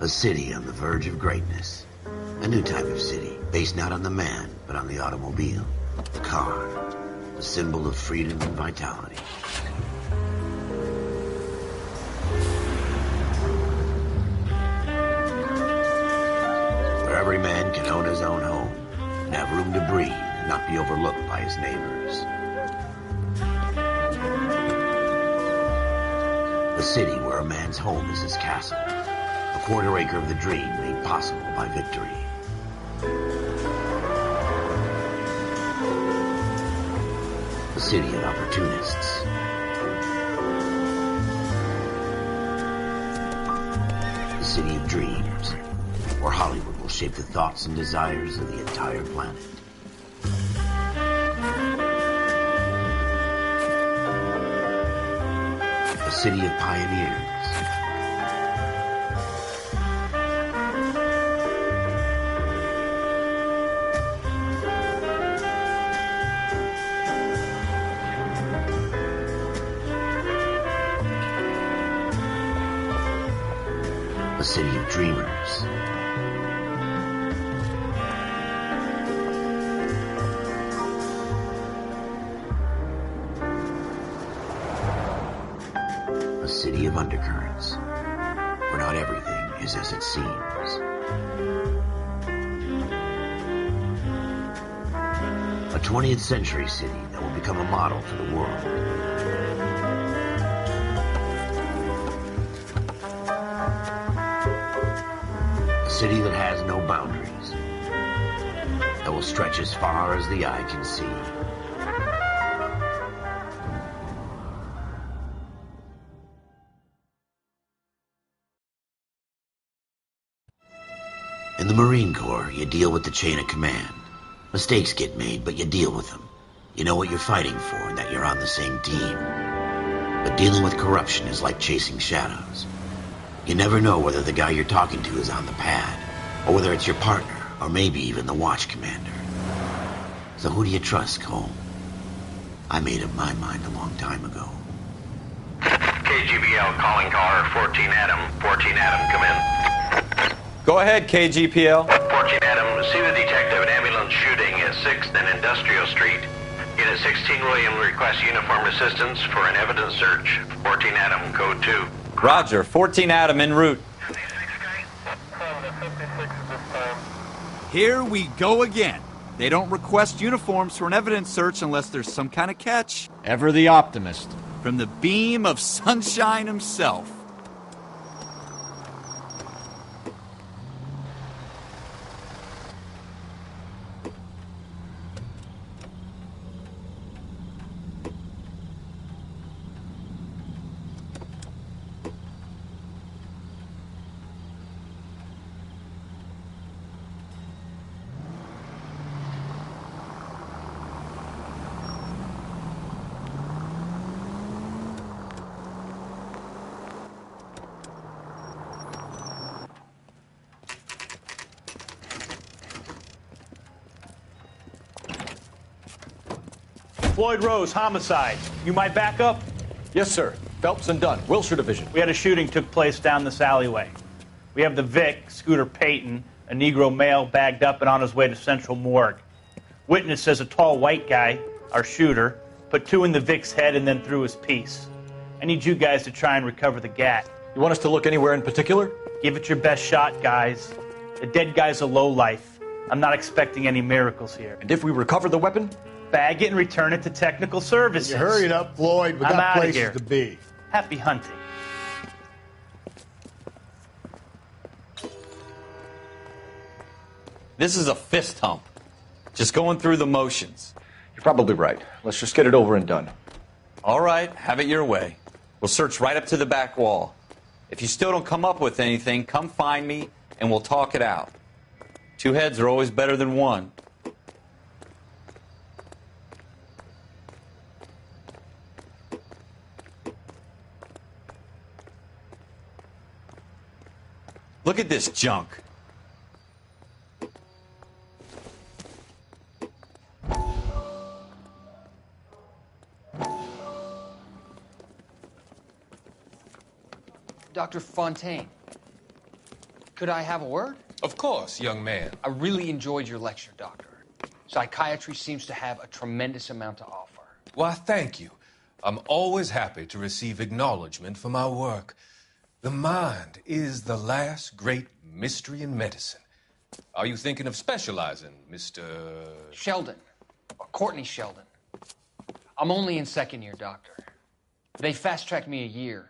A city on the verge of greatness. A new type of city, based not on the man, but on the automobile. The car. The symbol of freedom and vitality. Where every man can own his own home, and have room to breathe, and not be overlooked by his neighbors. A city where a man's home is his castle. A quarter acre of the dream made possible by victory. A city of opportunists. A city of dreams, where Hollywood will shape the thoughts and desires of the entire planet. A city of pioneers. A city of dreamers. A city of undercurrents, where not everything is as it seems. A 20th century city that will become a model for the world. A city that has no boundaries, that will stretch as far as the eye can see. In the Marine Corps, you deal with the chain of command. Mistakes get made, but you deal with them. You know what you're fighting for and that you're on the same team. But dealing with corruption is like chasing shadows. You never know whether the guy you're talking to is on the pad, or whether it's your partner, or maybe even the watch commander. So who do you trust, Cole? I made up my mind a long time ago. KGBL calling car 14 Adam. 14 Adam, come in. Go ahead, KGPL. 14 Adam, see the detective, an ambulance shooting at 6th and Industrial Street. Unit 16 William requests uniformed assistance for an evidence search. 14 Adam, code 2. Roger, 14 Adam en route. Here we go again. They don't request uniforms for an evidence search unless there's some kind of catch. Ever the optimist. From the beam of sunshine himself. Floyd Rose, homicide. You might back up? Yes, sir. Phelps and Dunn, Wilshire Division. We had a shooting took place down this alleyway. We have the Vic, Scooter Payton, a Negro male bagged up and on his way to Central Morgue. Witness says a tall white guy, our shooter, put 2 in the Vic's head and then threw his piece. I need you guys to try and recover the gat. You want us to look anywhere in particular? Give it your best shot, guys. The dead guy's a lowlife. I'm not expecting any miracles here. And if we recover the weapon? Bag it and return it to technical services. You hurry it up, Floyd. We I'm got outta places here. to be. Happy hunting. This is a fist hump. Just going through the motions. You're probably right. Let's just get it over and done. All right, have it your way. We'll search right up to the back wall. If you still don't come up with anything, come find me and we'll talk it out. 2 heads are always better than 1. Look at this junk. Dr. Fontaine. Could I have a word? Of course, young man. I really enjoyed your lecture, Doctor. Psychiatry seems to have a tremendous amount to offer. Why, thank you. I'm always happy to receive acknowledgement for my work. The mind is the last great mystery in medicine. Are you thinking of specializing, Mr. Sheldon. Or Courtney Sheldon. I'm only in second year, Doctor. They fast-tracked me a year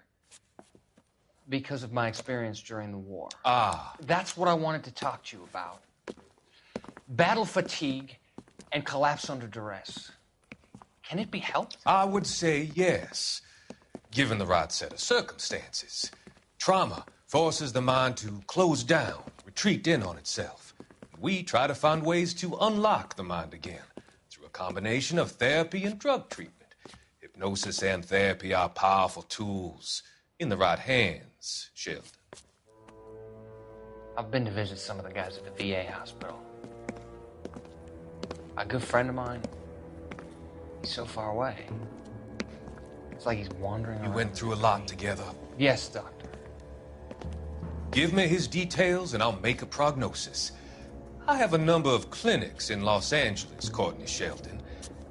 because of my experience during the war. Ah. That's what I wanted to talk to you about. Battle fatigue and collapse under duress. Can it be helped? I would say yes, given the right set of circumstances. Trauma forces the mind to close down, retreat in on itself. We try to find ways to unlock the mind again through a combination of therapy and drug treatment. Hypnosis and therapy are powerful tools in the right hands, Sheldon. I've been to visit some of the guys at the VA hospital. A good friend of mine, he's so far away. It's like he's wandering around. You went through a lot together. Yes, Doctor. Give me his details and I'll make a prognosis. I have a number of clinics in Los Angeles, Courtney Sheldon,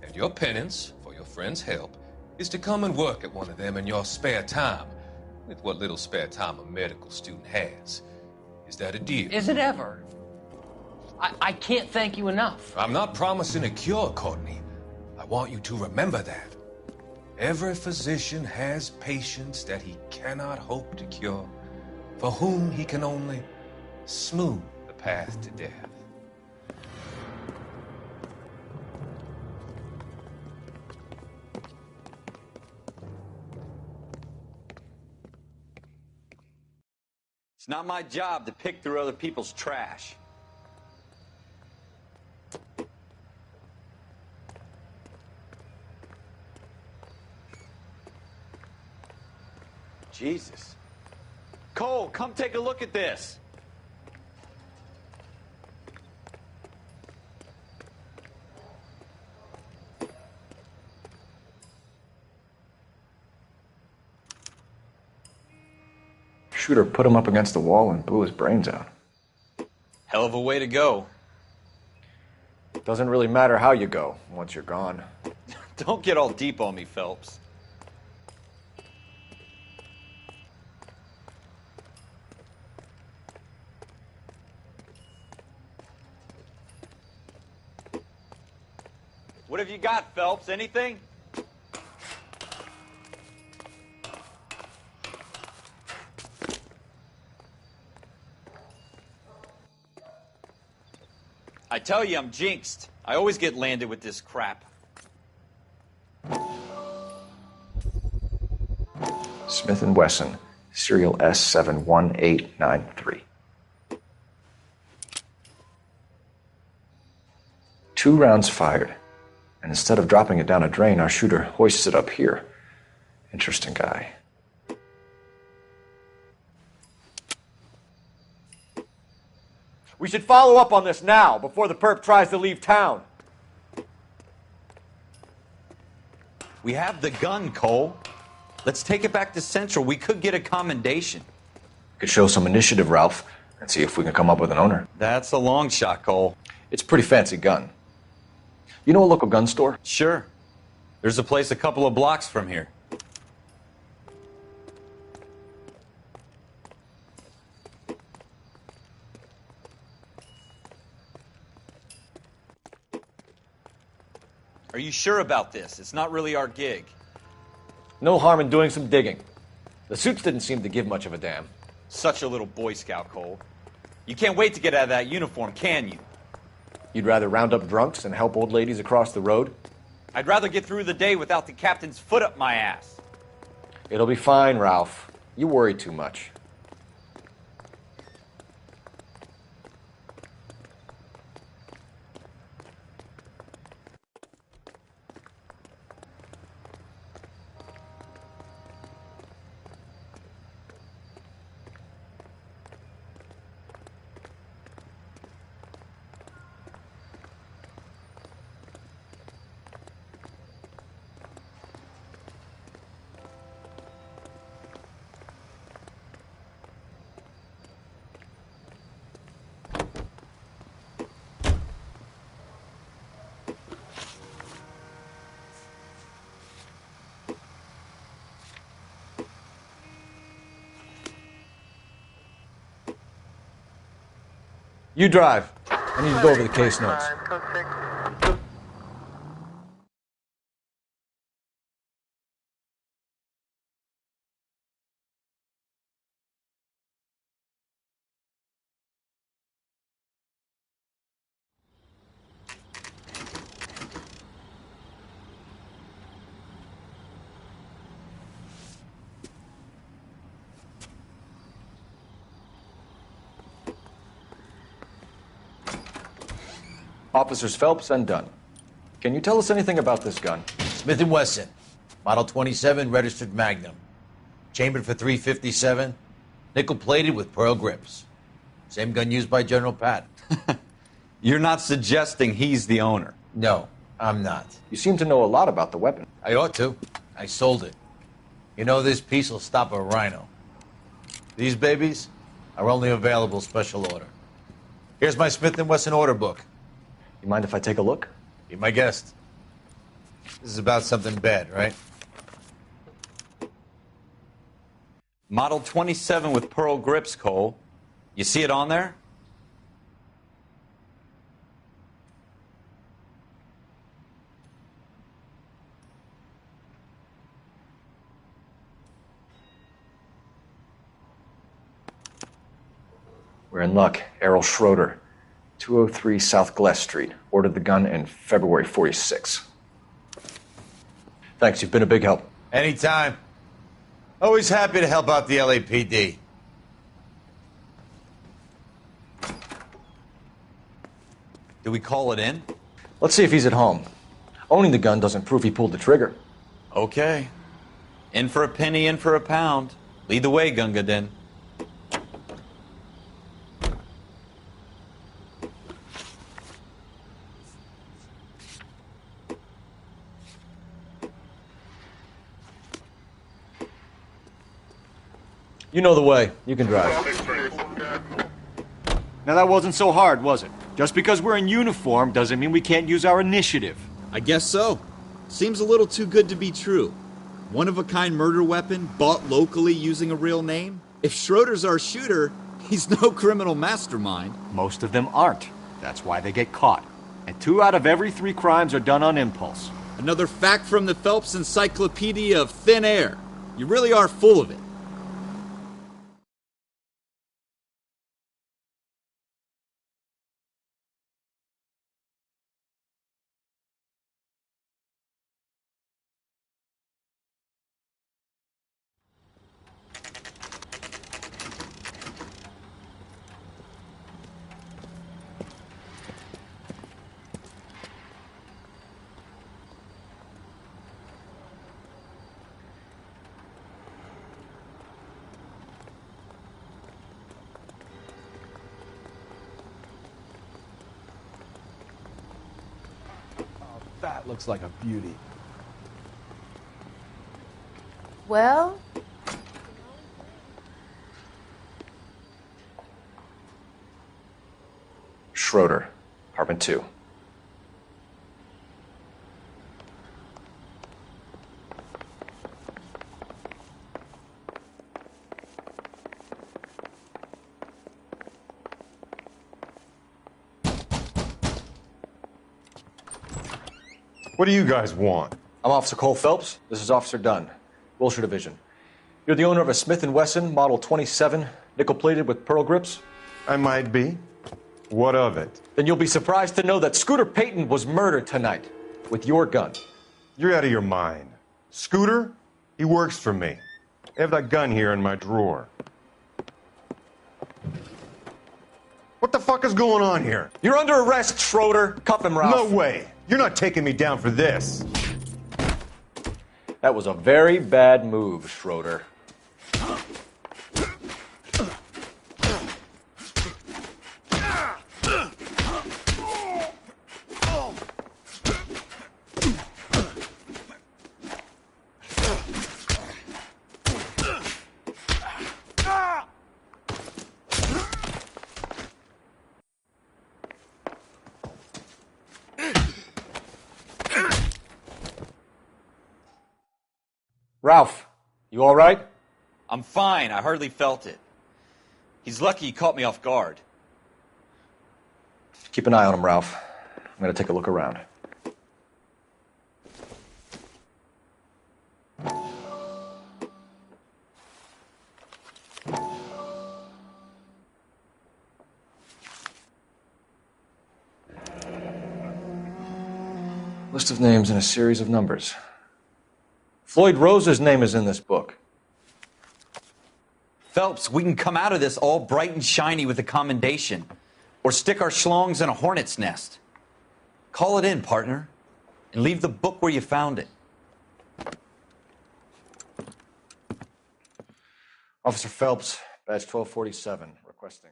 and your penance, for your friend's help, is to come and work at one of them in your spare time, with what little spare time a medical student has. Is that a deal? Is it ever? I can't thank you enough. I'm not promising a cure, Courtney. I want you to remember that. Every physician has patients that he cannot hope to cure, for whom he can only smooth the path to death. It's not my job to pick through other people's trash. Jesus. Cole, come take a look at this. Shooter put him up against the wall and blew his brains out. Hell of a way to go. Doesn't really matter how you go once you're gone. Don't get all deep on me, Phelps. What have you got, Phelps? Anything? I tell you, I'm jinxed. I always get landed with this crap. Smith & Wesson, serial S71893. 2 rounds fired, and instead of dropping it down a drain, our shooter hoists it up here. Interesting guy. We should follow up on this now, before the perp tries to leave town. We have the gun, Cole. Let's take it back to Central. We could get a commendation. Could show some initiative, Ralph, and see if we can come up with an owner. That's a long shot, Cole. It's a pretty fancy gun. You know a local gun store? Sure. There's a place a couple of blocks from here. Are you sure about this? It's not really our gig. No harm in doing some digging. The suits didn't seem to give much of a damn. Such a little Boy Scout, Cole. You can't wait to get out of that uniform, can you? You'd rather round up drunks and help old ladies across the road? I'd rather get through the day without the captain's foot up my ass. It'll be fine, Ralph. You worry too much. You drive. I need to go over the case notes. Officers Phelps and Dunn. Can you tell us anything about this gun? Smith & Wesson, Model 27, registered Magnum. Chambered for .357, nickel-plated with pearl grips. Same gun used by General Patton. You're not suggesting he's the owner? No, I'm not. You seem to know a lot about the weapon. I ought to. I sold it. You know, this piece will stop a rhino. These babies are only available special order. Here's my Smith & Wesson order book. You mind if I take a look? Be my guest. This is about something bad, right? Model 27 with pearl grips, Cole. You see it on there? We're in luck. Errol Schroeder, 203 South Glass Street. Ordered the gun in February '46. Thanks, you've been a big help. Anytime. Always happy to help out the LAPD. Do we call it in? Let's see if he's at home. Owning the gun doesn't prove he pulled the trigger. Okay. In for a penny, in for a pound. Lead the way, Gunga Din. You know the way. You can drive. Now that wasn't so hard, was it? Just because we're in uniform doesn't mean we can't use our initiative. I guess so. Seems a little too good to be true. One-of-a-kind murder weapon bought locally using a real name? If Schroeder's our shooter, he's no criminal mastermind. Most of them aren't. That's why they get caught. And 2 out of every 3 crimes are done on impulse. Another fact from the Phelps Encyclopedia of Thin Air. You really are full of it. That looks like a beauty. Well, Schroeder, apartment 2. What do you guys want? I'm Officer Cole Phelps. This is Officer Dunn, Wilshire Division. You're the owner of a Smith & Wesson Model 27, nickel-plated with pearl grips? I might be. What of it? Then you'll be surprised to know that Scooter Payton was murdered tonight with your gun. You're out of your mind. Scooter? He works for me. I have that gun here in my drawer. What the fuck is going on here? You're under arrest, Schroeder. Cuff him, Ralph. No way. You're not taking me down for this. That was a very bad move, Schroeder. Ralph, you all right? I'm fine. I hardly felt it. He's lucky he caught me off guard. Keep an eye on him, Ralph. I'm going to take a look around. List of names and a series of numbers. Floyd Rose's name is in this book. Phelps, we can come out of this all bright and shiny with a commendation. Or stick our schlongs in a hornet's nest. Call it in, partner. And leave the book where you found it. Officer Phelps, badge 1247, requesting.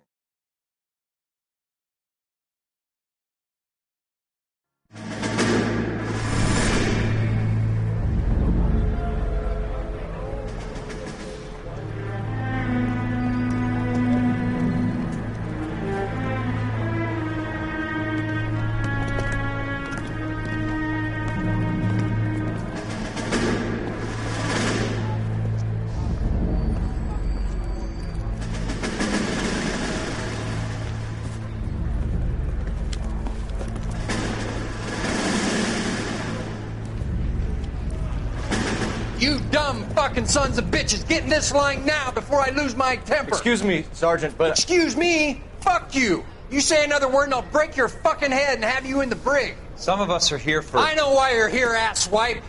You dumb fucking sons of bitches, get in this line now before I lose my temper. Excuse me, Sergeant, but... Excuse me? Fuck you. You say another word and I'll break your fucking head and have you in the brig. Some of us are here for... I know why you're here, asswipe.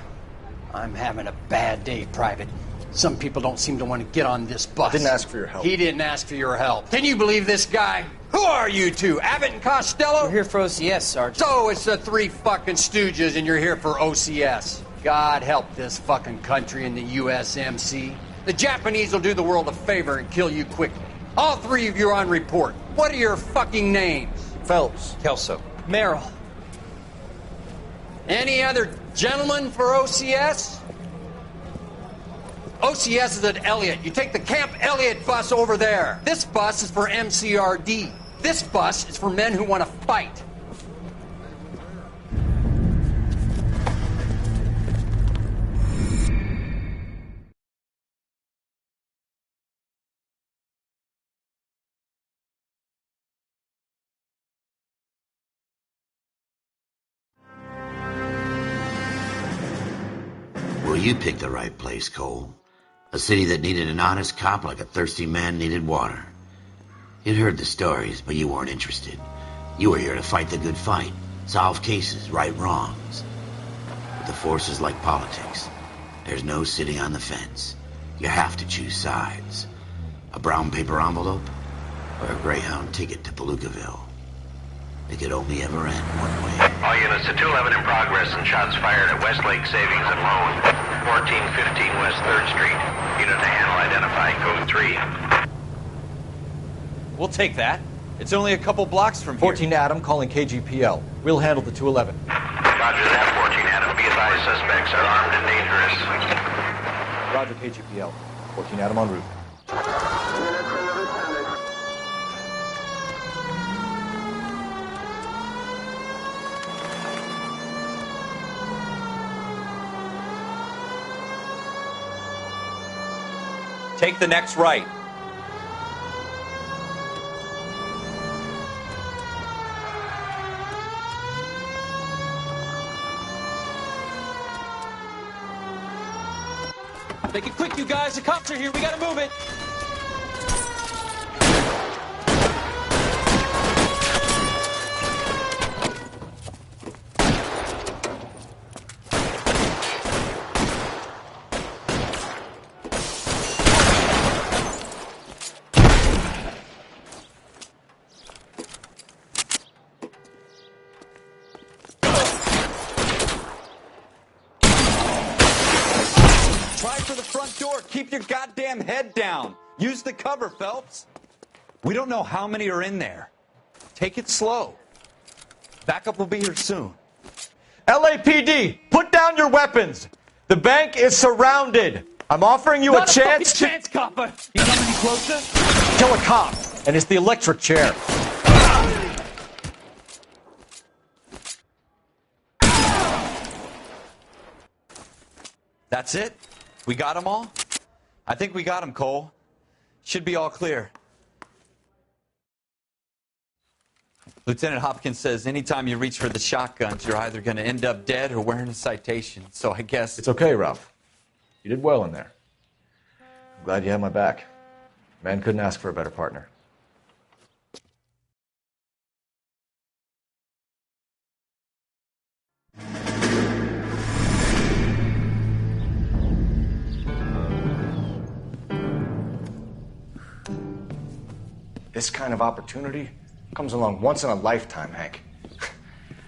I'm having a bad day, Private. Some people don't seem to want to get on this bus. I didn't ask for your help. He didn't ask for your help. Can you believe this guy? Who are you two? Abbott and Costello? We're here for OCS, Sergeant. So it's the three fucking stooges and you're here for OCS. God help this fucking country and the USMC. The Japanese will do the world a favor and kill you quickly. All three of you are on report. What are your fucking names? Phelps. Kelso. Merrill. Any other gentlemen for OCS? OCS is at Elliott. You take the Camp Elliott bus over there. This bus is for MCRD. This bus is for men who want to fight. Well, you picked the right place, Cole. A city that needed an honest cop like a thirsty man needed water. You'd heard the stories, but you weren't interested. You were here to fight the good fight, solve cases, right wrongs. But the force is like politics. There's no sitting on the fence. You have to choose sides. A brown paper envelope or a Greyhound ticket to Palookaville. It could only ever end one way. All units to 211 in progress and shots fired at Westlake Savings and Loan, 1415 West 3rd Street. Unit to handle identify, code 3. We'll take that. It's only a couple blocks from here. 14 Adam calling KGPL. We'll handle the 211. Roger that, 14 Adam. Be advised, suspects are armed and dangerous. Roger, KGPL. 14 Adam en route. Take the next right. Make it quick, you guys. The cops are here. We gotta move it. Keep your goddamn head down. Use the cover, Phelps. We don't know how many are in there. Take it slow. Backup will be here soon. LAPD, put down your weapons. The bank is surrounded. I'm offering you a chance to... chance, copper. You coming any closer? Kill a cop, and it's the electric chair. That's it? We got them all? I think we got them, Cole. Should be all clear. Lieutenant Hopkins says anytime you reach for the shotguns, you're either going to end up dead or wearing a citation. So I guess... It's okay, Ralph. You did well in there. I'm glad you had my back. Man couldn't ask for a better partner. This kind of opportunity comes along once in a lifetime, Hank.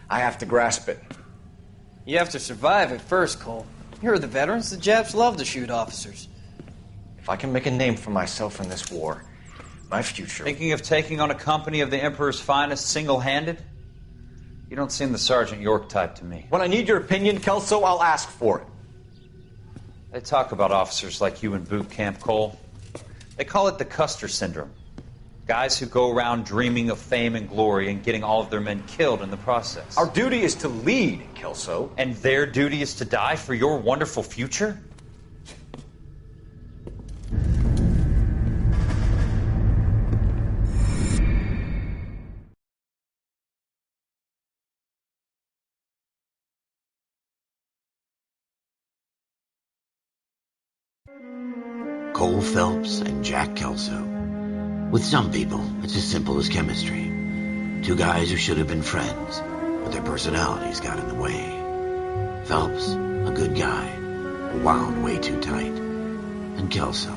I have to grasp it. You have to survive it first, Cole. Here are the veterans. The Japs love to shoot officers. If I can make a name for myself in this war, my future... Thinking of taking on a company of the Emperor's finest single-handed? You don't seem the Sergeant York type to me. When I need your opinion, Kelso, I'll ask for it. They talk about officers like you in boot camp, Cole. They call it the Custer syndrome. Guys who go around dreaming of fame and glory and getting all of their men killed in the process. Our duty is to lead, Kelso. And their duty is to die for your wonderful future? Cole Phelps and Jack Kelso. With some people, it's as simple as chemistry. Two guys who should have been friends, but their personalities got in the way. Phelps, a good guy, wound way too tight. And Kelso,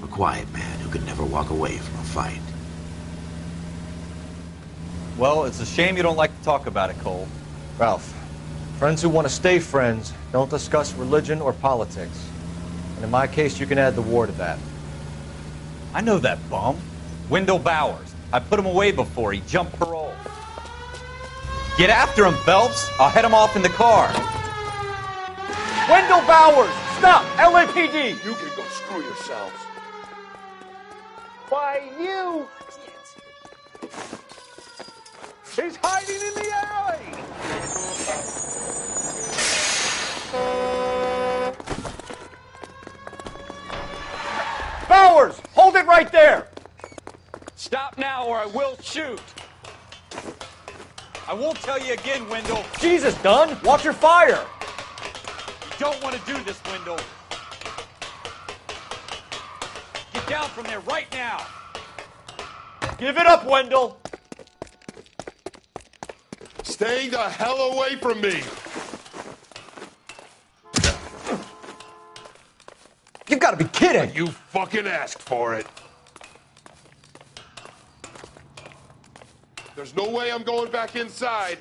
a quiet man who could never walk away from a fight. Well, it's a shame you don't like to talk about it, Cole. Ralph, friends who want to stay friends don't discuss religion or politics. And in my case, you can add the war to that. I know that bum. Wendell Bowers. I put him away before. He jumped parole. Get after him, Phelps. I'll head him off in the car. Wendell Bowers! Stop! LAPD! You can go screw yourselves. Why, you... He's hiding in the alley! Bowers! Hold it right there! Stop now or I will shoot. I won't tell you again, Wendell. Jesus, Dunn! Watch your fire! You don't want to do this, Wendell. Get down from there right now. Give it up, Wendell! Stay the hell away from me! You've got to be kidding! You fucking asked for it. There's no way I'm going back inside.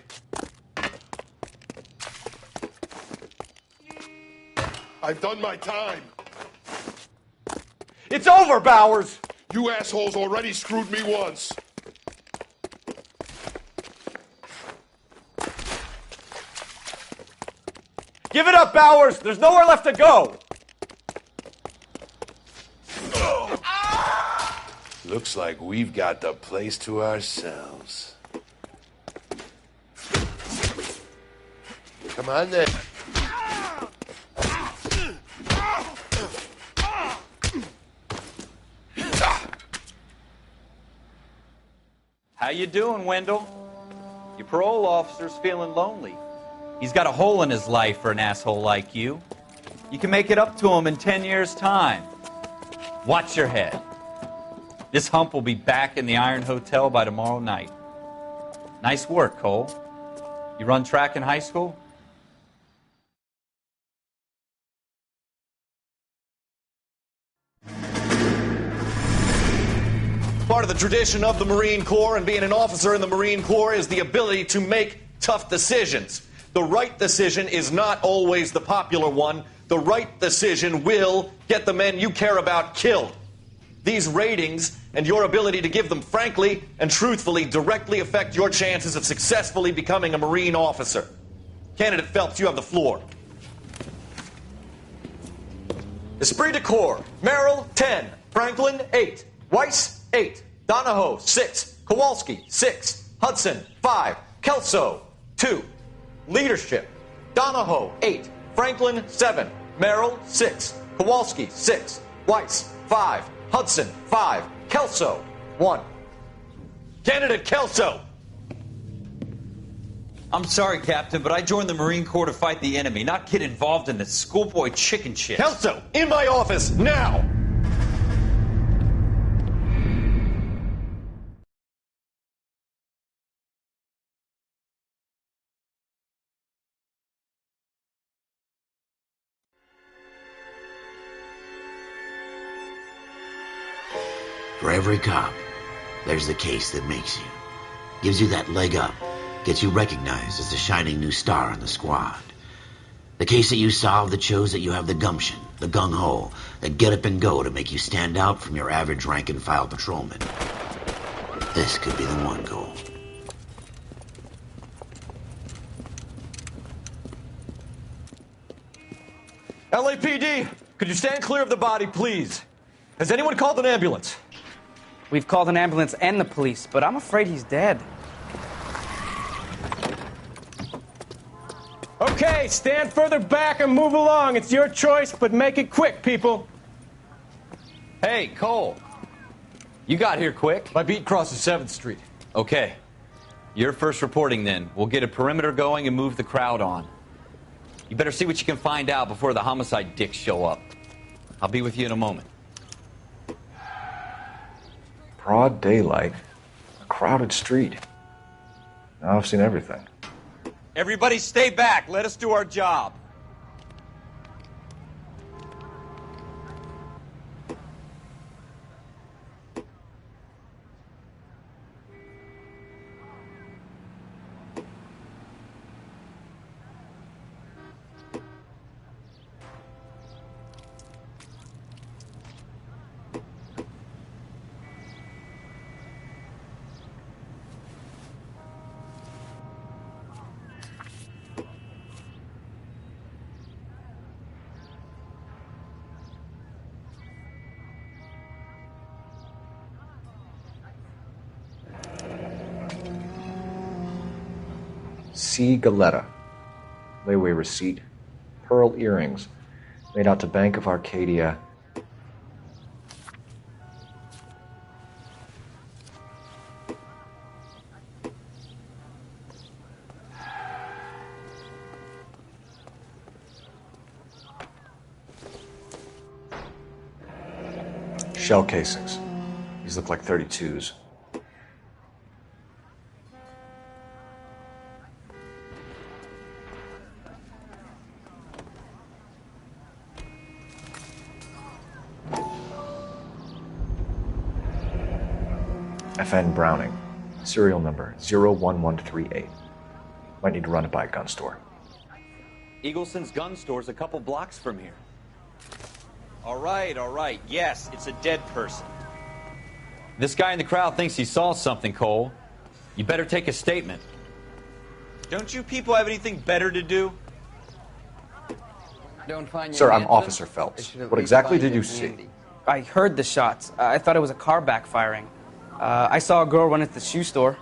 I've done my time. It's over, Bowers! You assholes already screwed me once. Give it up, Bowers! There's nowhere left to go! Looks like we've got the place to ourselves. Come on then. How you doing, Wendell? Your parole officer's feeling lonely. He's got a hole in his life for an asshole like you. You can make it up to him in 10 years' time. Watch your head. This hump will be back in the Iron Hotel by tomorrow night. Nice work, Cole. You run track in high school? Part of the tradition of the Marine Corps and being an officer in the Marine Corps is the ability to make tough decisions. The right decision is not always the popular one. The right decision will get the men you care about killed. These ratings and your ability to give them frankly and truthfully directly affect your chances of successfully becoming a Marine officer. Candidate Phelps, you have the floor. Esprit de Corps, Merrill, 10. Franklin, 8. Weiss, 8. Donahoe, 6. Kowalski, 6. Hudson, 5. Kelso, 2. Leadership, Donahoe, 8. Franklin, 7. Merrill, 6. Kowalski, 6. Weiss, 5. Hudson, 5. Kelso, 1. Candidate Kelso, I'm sorry, Captain, but I joined the Marine Corps to fight the enemy, not get involved in this schoolboy chicken shit. Kelso, in my office, now! For every cop, there's the case that makes you. Gives you that leg up. Gets you recognized as the shining new star in the squad. The case that you solve that shows that you have the gumption, the gung-ho, that get up and go to make you stand out from your average rank-and-file patrolman. This could be the one goal. LAPD, could you stand clear of the body, please? Has anyone called an ambulance? We've called an ambulance and the police, but I'm afraid he's dead. Okay, stand further back and move along. It's your choice, but make it quick, people. Hey, Cole. You got here quick. My beat crosses 7th Street. Okay. You're first reporting then. We'll get a perimeter going and move the crowd on. You better see what you can find out before the homicide dicks show up. I'll be with you in a moment. Broad daylight, a crowded street. Now I've seen everything. Everybody stay back. Let us do our job. C. Galetta. Layaway receipt. Pearl earrings. Made out to Bank of Arcadia. Shell casings. These look like 32s. FN Browning. Serial number 01138. Might need to run it by a gun store. Eagleson's gun store's a couple blocks from here. All right. Yes, it's a dead person. This guy in the crowd thinks he saw something, Cole. You better take a statement. Don't you people have anything better to do? Don't find Sir, your I'm answer? Officer Phelps. What exactly did you see? I heard the shots. I thought it was a car backfiring. I saw a girl run into the shoe store.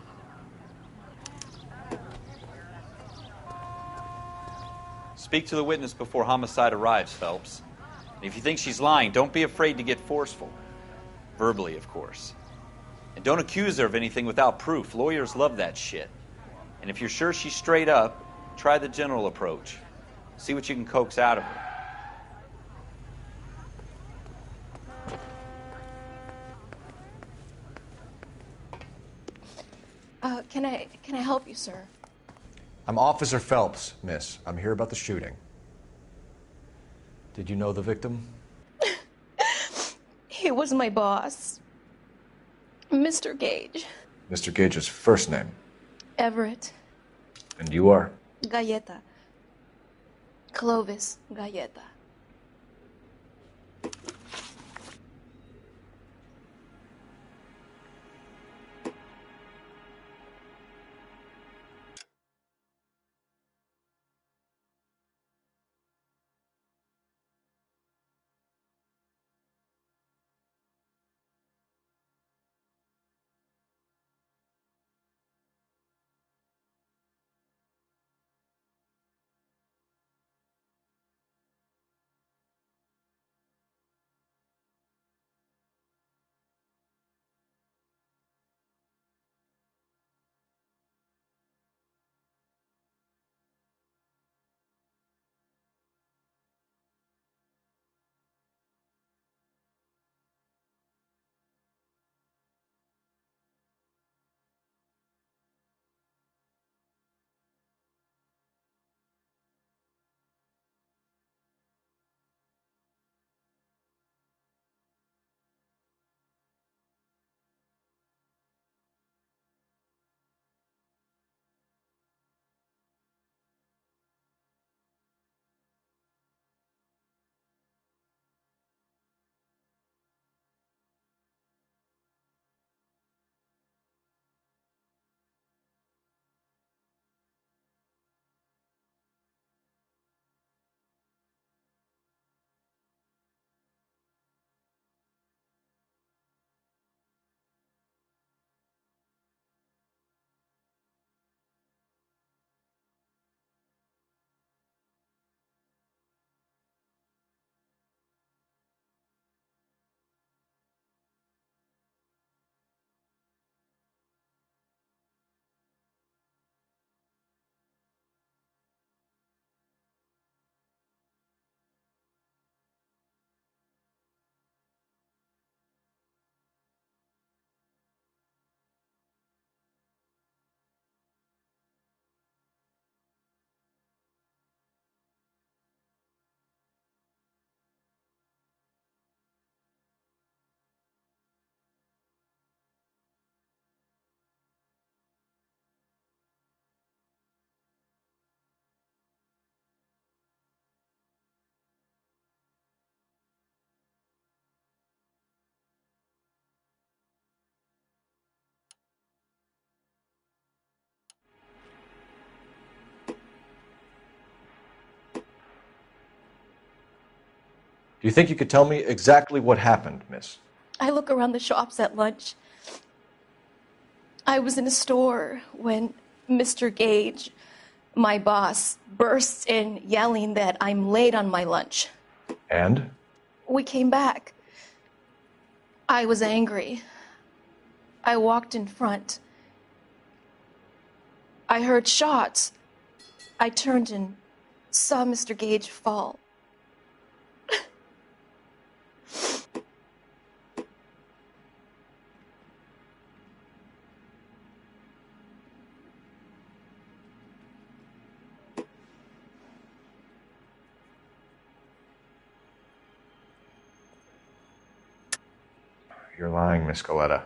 Speak to the witness before homicide arrives, Phelps. And if you think she's lying, don't be afraid to get forceful. Verbally, of course. And don't accuse her of anything without proof. Lawyers love that shit. And if you're sure she's straight up, try the general approach. See what you can coax out of her. Can I help you, sir? I'm Officer Phelps, miss. I'm here about the shooting. Did you know the victim? He was my boss, Mr. Gage. Mr. Gage's first name. Everett. And you are? Galleta. Clovis Galleta. Do you think you could tell me exactly what happened, miss? I look around the shops at lunch. I was in a store when Mr. Gage, my boss, bursts in yelling that I'm late on my lunch. And? We came back. I was angry. I walked in front. I heard shots. I turned and saw Mr. Gage fall. You're lying, Miss Coletta.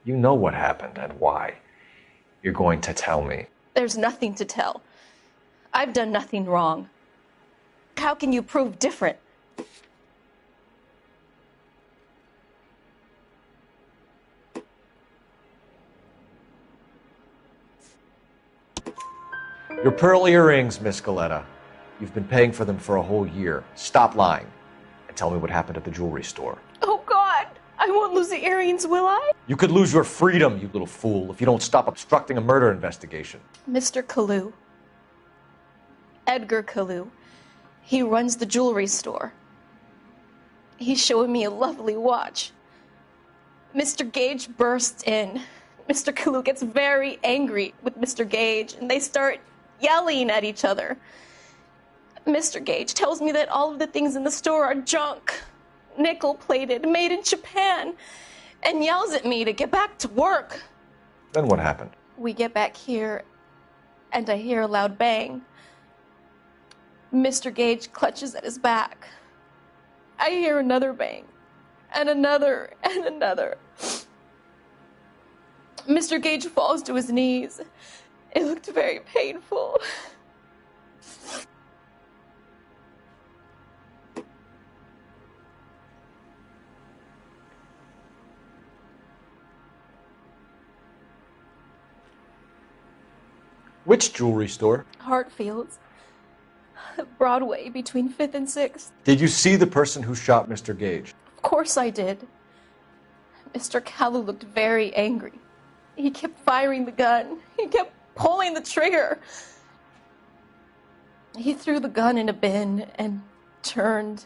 You know what happened and why. You're going to tell me. There's nothing to tell. I've done nothing wrong. How can you prove different? Your pearl earrings, Miss Coletta. You've been paying for them for a whole year. Stop lying and tell me what happened at the jewelry store. Oh, God! I won't lose the earrings, will I? You could lose your freedom, you little fool, if you don't stop obstructing a murder investigation. Mr. Kalu. Edgar Kalu. He runs the jewelry store. He's showing me a lovely watch. Mr. Gage bursts in. Mr. Kalu gets very angry with Mr. Gage, and they start yelling at each other. Mr. Gage tells me that all of the things in the store are junk, nickel-plated, made in Japan, and yells at me to get back to work. Then what happened? We get back here, and I hear a loud bang. Mr. Gage clutches at his back. I hear another bang, and another, and another. Mr. Gage falls to his knees. It looked very painful. Which jewelry store? Hartfield's. Broadway, between 5th and 6th. Did you see the person who shot Mr. Gage? Of course I did. Mr. Kalu looked very angry. He kept firing the gun. He kept pulling the trigger. He threw the gun in a bin and turned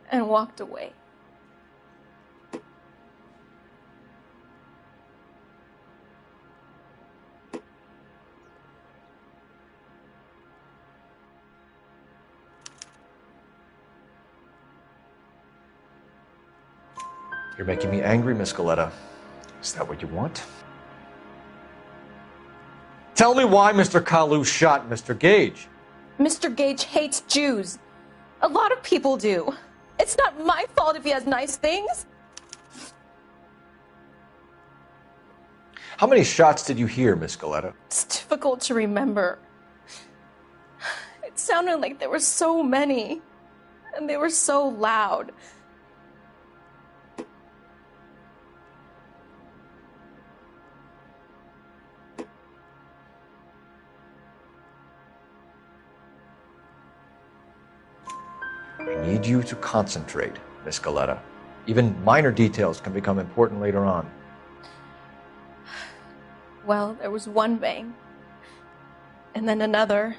and walked away. You're making me angry, Miss Coletta. Is that what you want? Tell me why Mr. Kalu shot Mr. Gage. Mr. Gage hates Jews. A lot of people do. It's not my fault if he has nice things. How many shots did you hear, Miss Coletta? It's difficult to remember. It sounded like there were so many, and they were so loud. I need you to concentrate, Miss Coletta. Even minor details can become important later on. Well, there was one bang, and then another,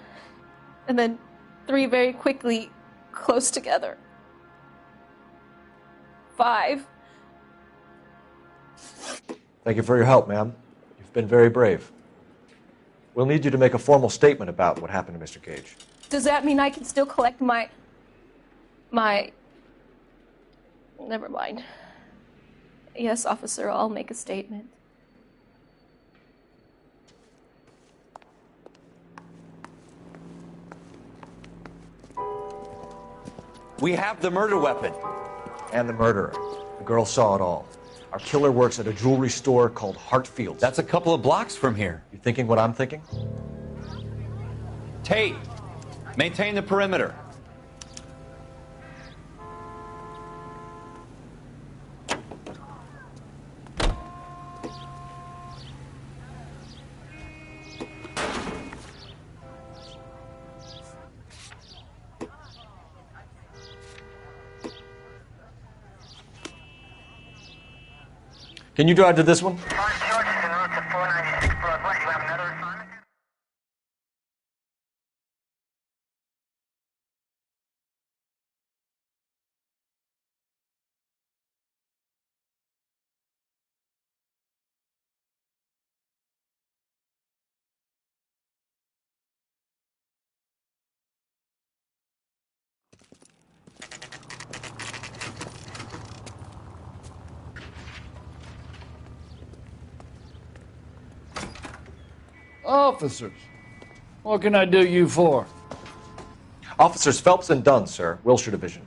and then 3 very quickly, close together. 5. Thank you for your help, ma'am. You've been very brave. We'll need you to make a formal statement about what happened to Mr. Gage. Does that mean I can still collect my... Never mind. Yes, officer, I'll make a statement. We have the murder weapon. And the murderer. The girl saw it all. Our killer works at a jewelry store called Hartfield's. That's a couple of blocks from here. You thinking what I'm thinking? Tate, maintain the perimeter. Can you drive to this one? Officers, what can I do you for? Officers Phelps and Dunn, sir, Wilshire Division.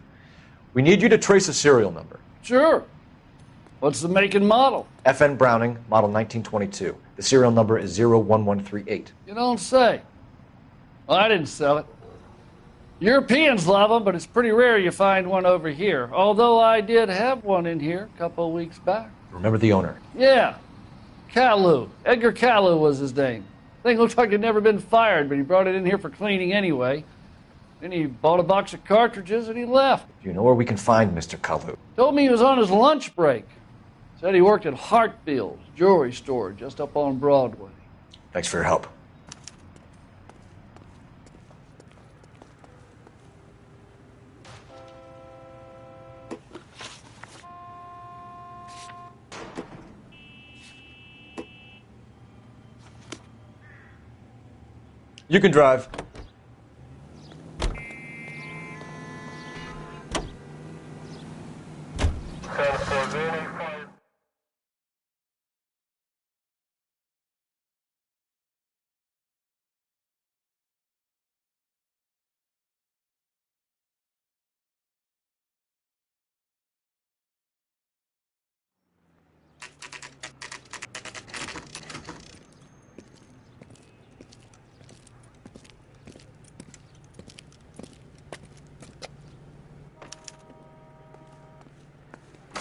We need you to trace a serial number. Sure. What's the make and model? FN Browning, model 1922. The serial number is 01138. You don't say. Well, I didn't sell it. Europeans love them, but it's pretty rare you find one over here. Although I did have one in here a couple of weeks back. Remember the owner? Yeah. Kalu. Edgar Kalu was his name. Thing looked like he'd never been fired, but he brought it in here for cleaning anyway. Then he bought a box of cartridges and he left. Do you know where we can find Mr. Kalu? Told me he was on his lunch break. Said he worked at Hartfield's jewelry store just up on Broadway. Thanks for your help. You can drive.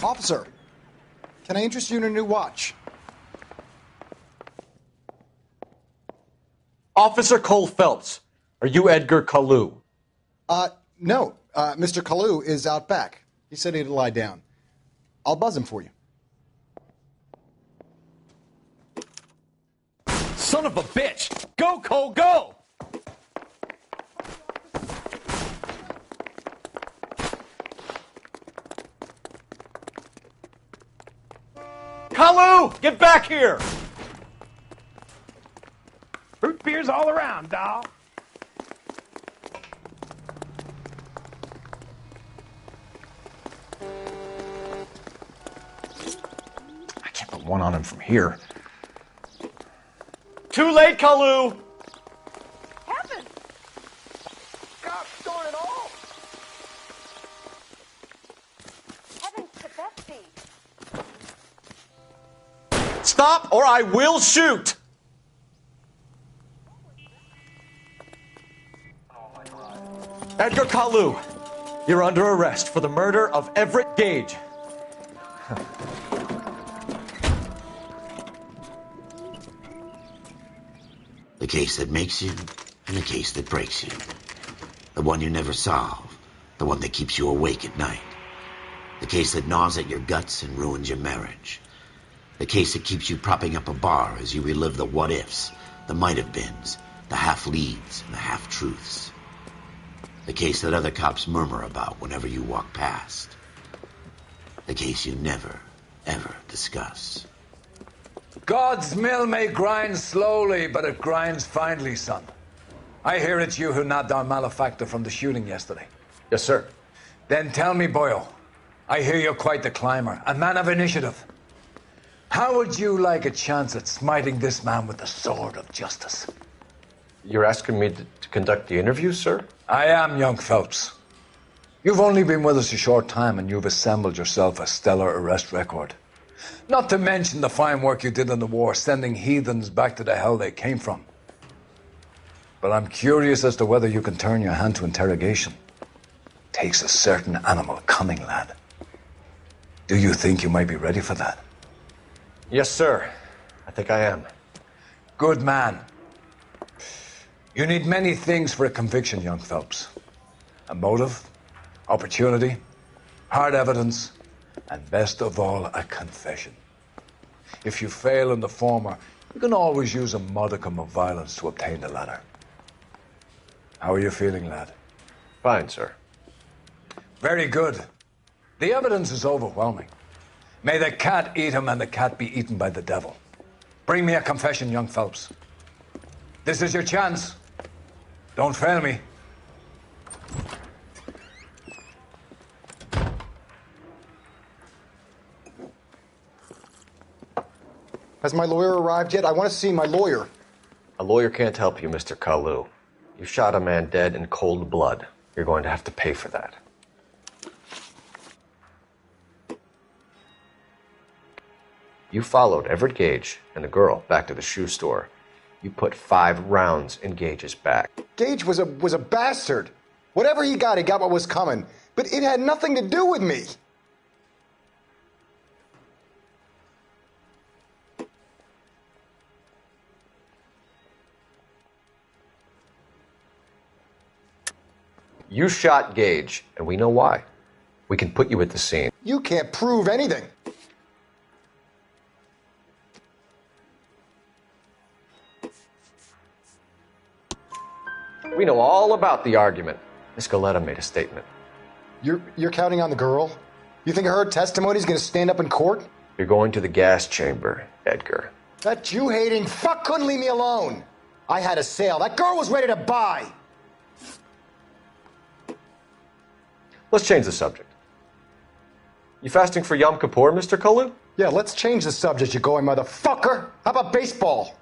Officer, can I interest you in a new watch? Officer Cole Phelps, are you Edgar Kalu? No. Mr. Kalu is out back. He said he'd lie down. I'll buzz him for you. Son of a bitch! Go, Cole, go! Kalu, get back here! Root beers all around, doll. I can't put one on him from here. Too late, Kalu! Heavens! God darn it all! Heavens to Betsy! Stop or I will shoot! Edgar Kalu, you're under arrest for the murder of Everett Gage. The case that makes you and the case that breaks you. The one you never solve. The one that keeps you awake at night. The case that gnaws at your guts and ruins your marriage. The case that keeps you propping up a bar as you relive the what-ifs, the might-have-beens, the half-leads, and the half-truths. The case that other cops murmur about whenever you walk past. The case you never, ever discuss. God's mill may grind slowly, but it grinds finely, son. I hear it's you who nabbed our malefactor from the shooting yesterday. Yes, sir. Then tell me, boyo, I hear you're quite the climber, a man of initiative. How would you like a chance at smiting this man with the sword of justice? You're asking me to conduct the interview, sir? I am, young Phelps. You've only been with us a short time and you've assembled yourself a stellar arrest record. Not to mention the fine work you did in the war, sending heathens back to the hell they came from. But I'm curious as to whether you can turn your hand to interrogation. Takes a certain animal cunning, lad. Do you think you might be ready for that? Yes, sir. I think I am. Good man. You need many things for a conviction, young Phelps. A motive, opportunity, hard evidence, and best of all, a confession. If you fail in the former, you can always use a modicum of violence to obtain the latter. How are you feeling, lad? Fine, sir. Very good. The evidence is overwhelming. May the cat eat him and the cat be eaten by the devil. Bring me a confession, young Phelps. This is your chance. Don't fail me. Has my lawyer arrived yet? I want to see my lawyer. A lawyer can't help you, Mr. Kalu. You shot a man dead in cold blood. You're going to have to pay for that. You followed Everett Gage and the girl back to the shoe store. You put 5 rounds in Gage's back. Gage was a bastard. Whatever he got what was coming. But it had nothing to do with me. You shot Gage, and we know why. We can put you at the scene. You can't prove anything. We know all about the argument. Miss Galetta made a statement. You're counting on the girl? You think her testimony is going to stand up in court? You're going to the gas chamber, Edgar. That Jew-hating fuck couldn't leave me alone. I had a sale. That girl was ready to buy. Let's change the subject. You fasting for Yom Kippur, Mr. Kalu? Yeah, let's change the subject, you going motherfucker. How about baseball?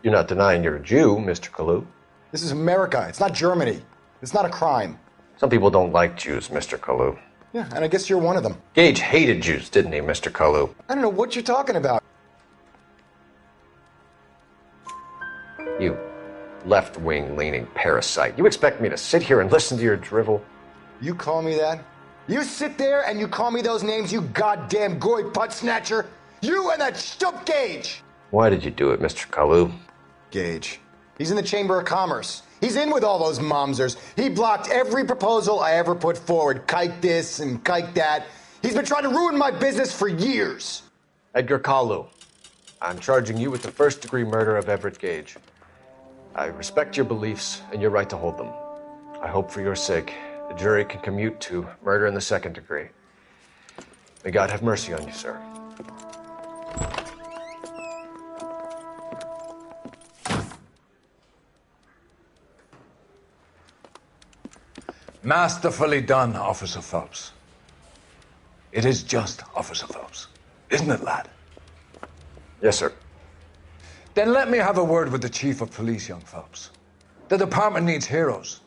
You're not denying you're a Jew, Mr. Kalu. This is America. It's not Germany. It's not a crime. Some people don't like Jews, Mr. Kalu. Yeah, and I guess you're one of them. Gage hated Jews, didn't he, Mr. Kalu? I don't know what you're talking about. You left-wing leaning parasite. You expect me to sit here and listen to your drivel? You call me that? You sit there and you call me those names, you goddamn goy putt snatcher? You and that stup Gage! Why did you do it, Mr. Kalu? Gage. He's in the Chamber of Commerce. He's in with all those momsers. He blocked every proposal I ever put forward. Kike this and kike that. He's been trying to ruin my business for years. Edgar Kalu, I'm charging you with the first-degree murder of Everett Gage. I respect your beliefs and your right to hold them. I hope for your sake the jury can commute to murder in the second degree. May God have mercy on you, sir. Masterfully done, Officer Phelps. It is just, Officer Phelps. Isn't it, lad? Yes, sir. Then let me have a word with the Chief of Police, young Phelps. The department needs heroes.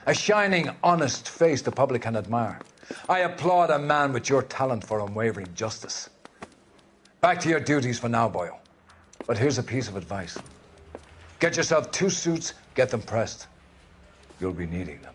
A shining, honest face the public can admire. I applaud a man with your talent for unwavering justice. Back to your duties for now, Boyle. But here's a piece of advice. Get yourself 2 suits, get them pressed. You'll be needing them.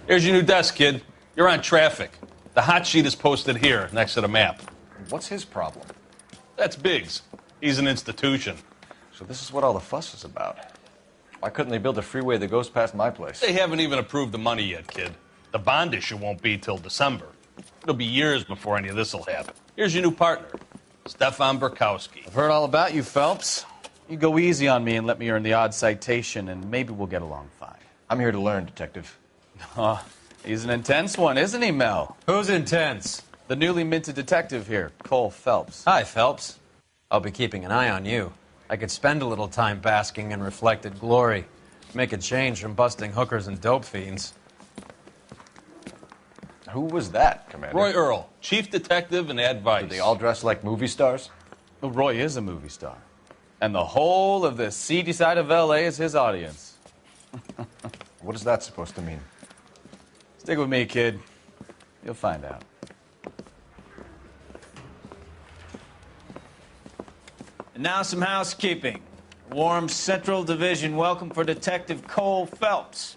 Here's your new desk, kid. You're on traffic. The hot sheet is posted here, next to the map. What's his problem? That's Biggs. He's an institution. So this is what all the fuss is about. Why couldn't they build a freeway that goes past my place? They haven't even approved the money yet, kid. The bond issue won't be till December. It'll be years before any of this will happen. Here's your new partner. Stefan Burkowski. I've heard all about you, Phelps. You go easy on me and let me earn the odd citation, and maybe we'll get along fine. I'm here to learn, Detective. Oh, he's an intense one, isn't he, Mel? Who's intense? The newly minted detective here, Cole Phelps. Hi, Phelps. I'll be keeping an eye on you. I could spend a little time basking in reflected glory. Make a change from busting hookers and dope fiends. Who was that, Commander? Roy Earl, chief detective and advice. Do they all dress like movie stars? Well, Roy is a movie star. And the whole of the seedy side of L.A. is his audience. What is that supposed to mean? Stick with me, kid. You'll find out. And now some housekeeping. Warm Central Division welcome for Detective Cole Phelps.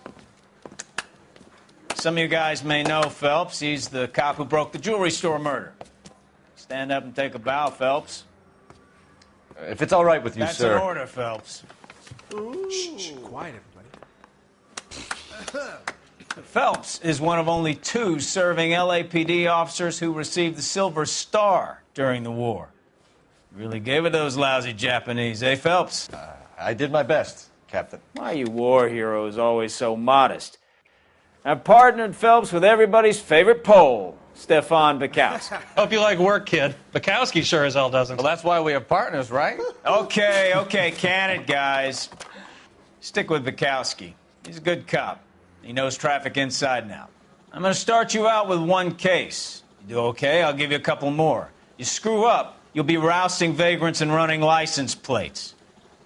Some of you guys may know Phelps. He's the cop who broke the jewelry store murder. Stand up and take a bow, Phelps. If it's all right with you, That's sir. That's an order, Phelps. Shh, quiet, everybody. Phelps is one of only 2 serving LAPD officers who received the Silver Star during the war. Really gave it those lousy Japanese, eh, Phelps? I did my best, Captain. Why are you war heroes always so modest? I've partnered Phelps with everybody's favorite Pole, Stefan Burkowski. Hope you like work, kid. Bukowski sure as hell doesn't. Well, that's why we have partners, right? Okay, can it, guys. Stick with Bukowski. He's a good cop. He knows traffic inside and out. I'm going to start you out with 1 case. You do okay, I'll give you a couple more. You screw up, you'll be rousting vagrants and running license plates.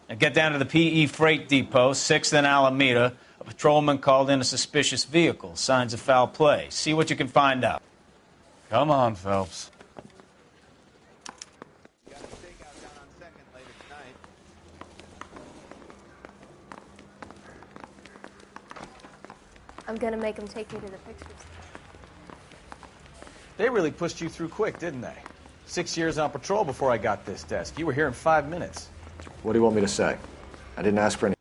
Now get down to the PE Freight Depot, 6th and Alameda. A patrolman called in a suspicious vehicle. Signs of foul play. See what you can find out. Come on, Phelps. I'm gonna make him take me to the pictures. They really pushed you through quick, didn't they? 6 years on patrol before I got this desk. You were here in 5 minutes. What do you want me to say? I didn't ask for any...